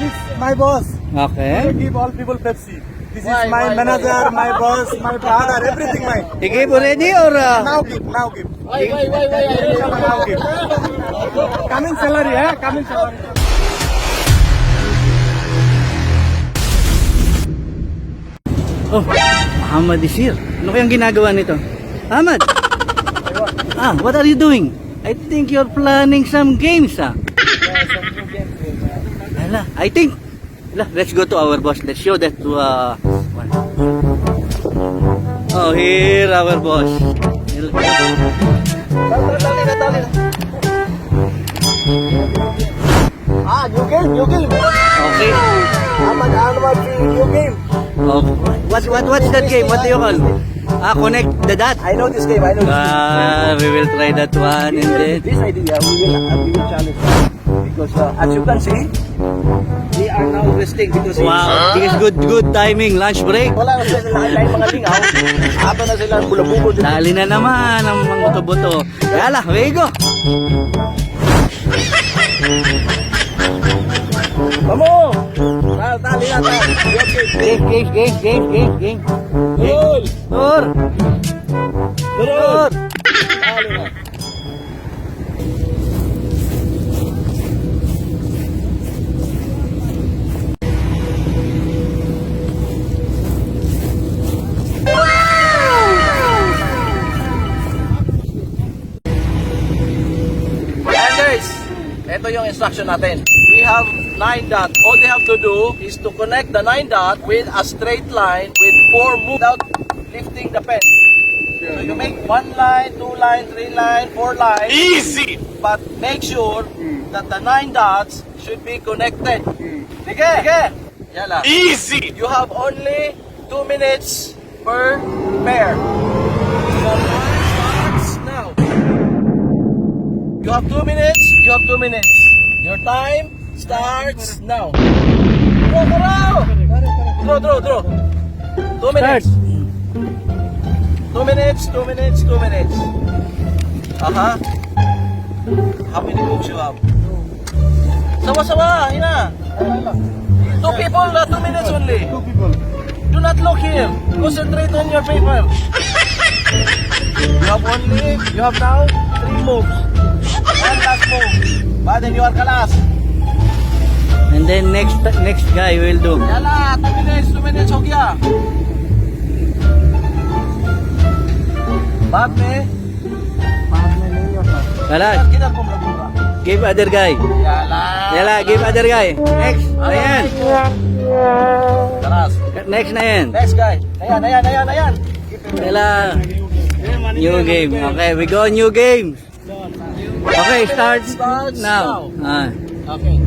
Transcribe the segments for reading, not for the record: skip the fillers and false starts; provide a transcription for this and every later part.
This my boss. Okay. I give all people Pepsi. This is my manager, my boss, my brother, everything mine. He gave already or? Now give. Why? Now give. Coming salary, eh? Coming salary. Oh, Muhammad is here. Ano kayang ginagawa nito? Ahmad! What are you doing? I think you're planning some games, Hala, I think. Let's go to our boss. Let's show that to, Oh, here our boss. Dali na. New game. Okay. Ahmad, new game. Oh, what's that game? What do you call? Connect the dot. I know this game. We will try that one and then. This idea, we will challenge them. Because as you can see, they are now resting because Wow, this is good timing. Lunch break. wala na sila lain mga lingaw. Habang na sila bulabubod. Dali na naman ang mga buto-buto. Yala, we go. Vamos! Dali na tayo. Game. Goal! Tur. Dali na. And guys, ito yung instruction natin. We have 9 dots. All they have to do is to connect the 9 dot with a straight line with 4 moves without lifting the pen. So you make 1 line, 2 line, 3 line, 4 lines. Easy! But make sure that the 9 dots should be connected. Sige! Yala. Easy! You have only 2 minutes per pair. The time starts now. You have 2 minutes. Your time starts now. Draw. 2 minutes. 2 minutes. How many moves you have? Sawa, hina. 2 people, 2 minutes only. 2 people. Do not look here. Concentrate on your paper. You have now 3 moves. 1 last move. But then you are kalas. And then next guy will do. Yala, 2 minutes हो गया. बाद में नहीं होता. Kalas, किधर घूम रहा है? give other guy. Yala, give other guy. Next, na yan. Kalas. Next na yan. Next guy. Ayan. Yala. New game. Okay, we go new game. Okay, start now. Okay.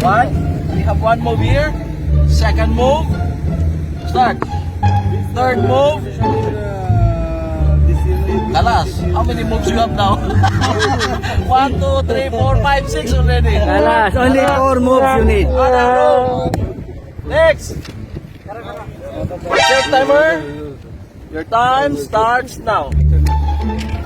One. We have 1 move here. Second move. Start. Third move. Kalas. How many moves you have now? 1, 2, 3, 4, 5, 6 already. Kalas, only 4 moves you need. Other move. Next. Check timer. Your time starts now.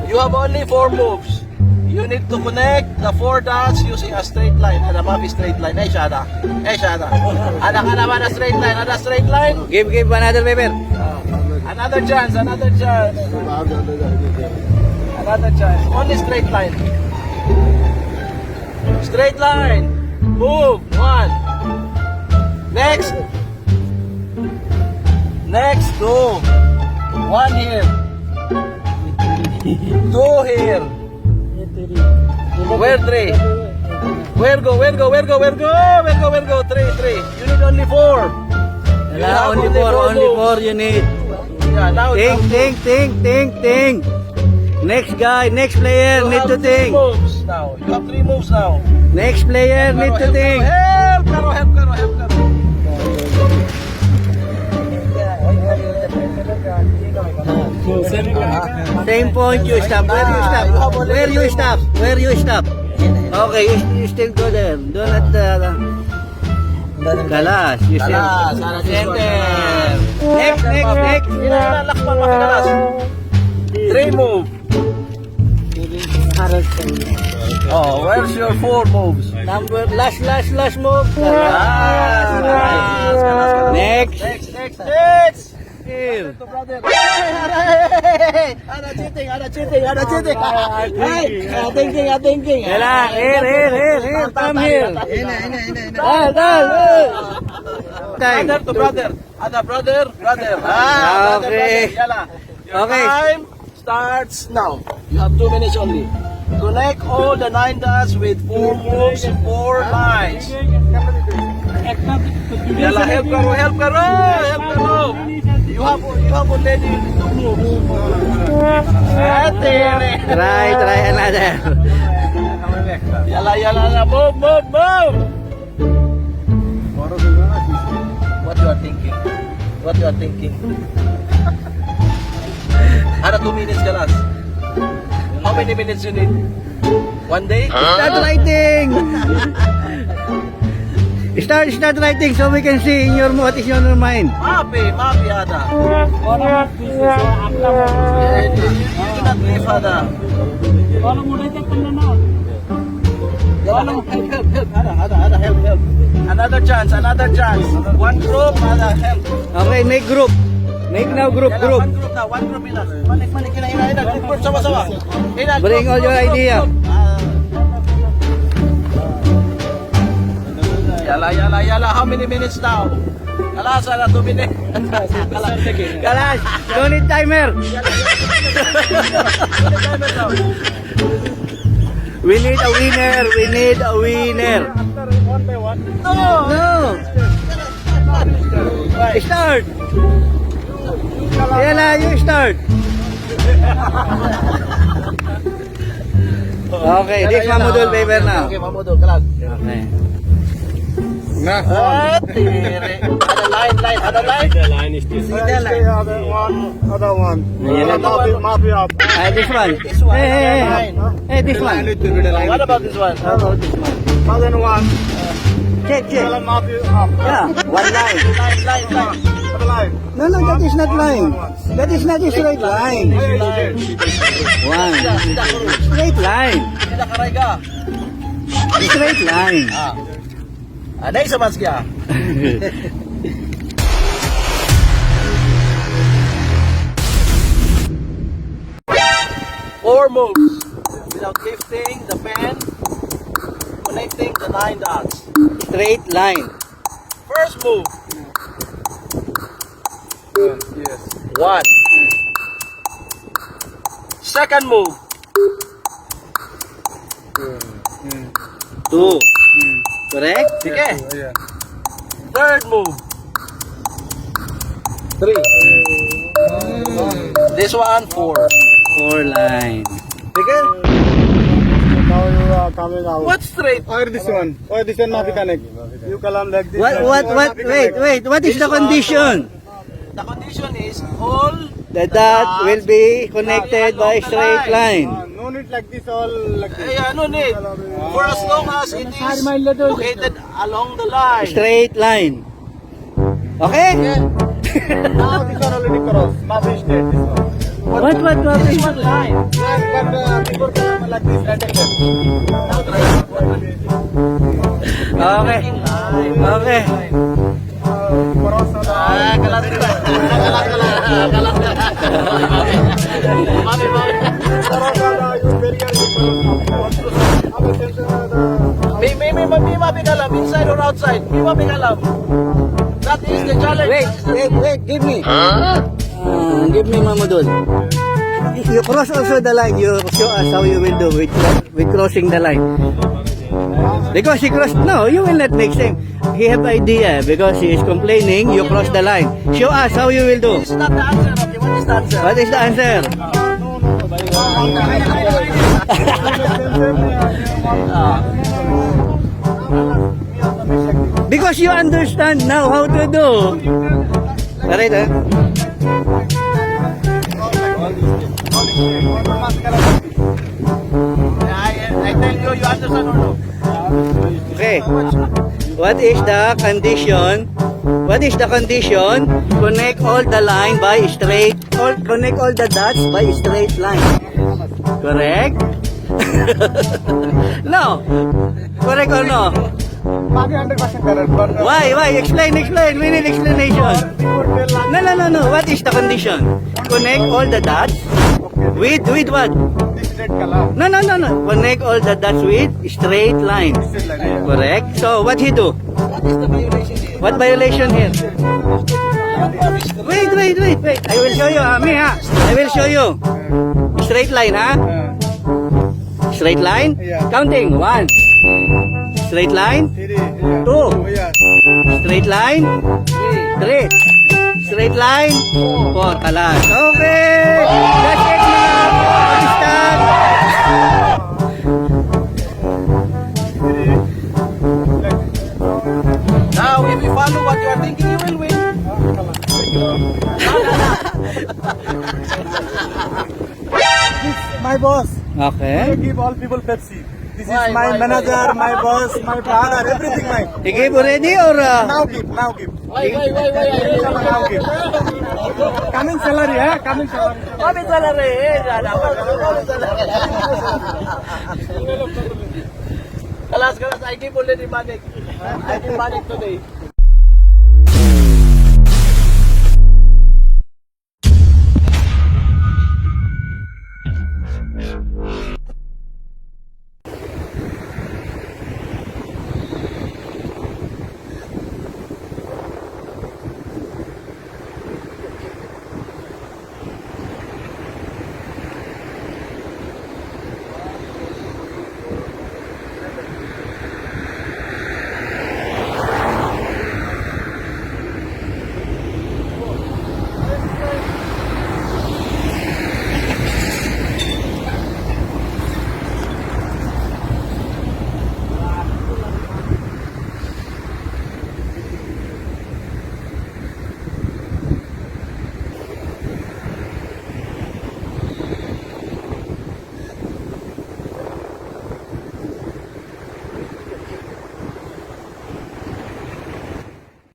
You have only 4 moves. You need to connect the 4 dots using a straight line. Ada mapi straight line. Shada. Ada ka naman na straight line. Ada straight line. Give another paper. Another chance. Another chance. Only straight line. Straight line. Move. 1. Next. 2. 1 here. 2 here. Where 3? Where go? 3. You need only 4. Wala, only 4 you need. Yeah, now Think. Next guy, next player you need have to 3 think. moves now. You have 3 moves now. Next player need to think. Help karo. Same point you stop. Where you stop? Okay, you still go there. Do not Kalas, you still. Kalas, Center. Next. Lakpan makikalas. 3 move. Oh, where's your 4 moves? Number, last move. Next. Next. Here. Brother. Hey, ada cheating. Thinking. Relax, here. Come here. Dal. Time. Brother to brother. Ada brother. Okay. Yala. Your Okay. time starts now. You have 2 minutes only. Connect all the 9 dots with 4 moves, 4 lines. Yala, help karo. You have already 2 moves. Try another. Yala na, move. What you are thinking? Ada 2 minutes ka last. How many minutes you need? 1 day? Start writing. Start writing so we can see in your what is in your mind. Mapi ada. You cannot leave ada. Ada help. Another chance. 1 group, ada help. Okay, make group. Make now group. One group ina. Manik, ina. Group sama-sama. Bring all your idea. Yala. How many minutes now? Kalas, 2 minutes. Kalash, don't need timer. We need a winner. One by one. No. Start. Yala, you start. Okay, this Mamudul paper now. Okay, Mamudul, kalas. Okay. Ada line. Other one. Mapi up. This one. Hey, this one. What about this one? Other one. Check. Mapi up. Yeah, one line. Line. Other line. No, that is not line. That is not a straight line. One. Straight line. Sila karay ka. Straight line. Ada isa mas kya? 4 moves without lifting the pen, connecting the 9 dots. Straight line. First move. Yes. 1. Second move. 2. Correct? Sige. Yeah. Third move. 3. This one 4. 4 line. Sige. Now you are coming out. What straight? Or this one. Or this one Mapi connect. You kalam like this. Wait, what is the condition? The condition is all The dot will be connected by straight line. No need like this all like this. no need. For as long as it is located along the line. Straight line. Okay? Now this one already cross. Mapi straight this one. What? This one line. But before kalam like this right there. Now try. Okay. Okay. Cross on the Kalat ka. Mami. May mapikalam, inside or outside. May mapikalam. That is the challenge. Wait, give me. Give me Mamadul. You cross also the line. You show us how you will do with crossing the line. Because he crossed, no, you will not make sense. He have idea because he is complaining. You cross the line. Show us how you will do. This is not the answer. Okay, what is the answer? What is the answer? Because you understand now how to do. Alright, I tell you, you understand or no? Okay. What is the condition? What is the condition? Connect all the line by straight, or connect all the dots by straight line. Correct? No. Correct or no? Magi 100% correct. But Why? Explain. We need explanation. No. What is the condition? Connect all the dots with what? this red color. No. Connect all the dots with straight line. This is like yeah. Correct. So what he do? What is the violation here? What violation here? Wait. I will show you, Ami, ha? I will show you. Straight line, ha? Straight line? Yeah. Counting. 1. Straight line? 3, yeah. 2. Yeah. Straight line? 3. Straight line? 4. Kalas. Okay! That's it, mga kapistad! Now, if you follow what you are thinking, you will win. This my boss. I Okay. give all people Pepsi. This Why, is my why, manager, my boss, my brother, everything mine. He gave already or... Now give. Why? Now give. Coming salary, eh? Coming salary. Kami salary. Kalas, I give already money. I give money today.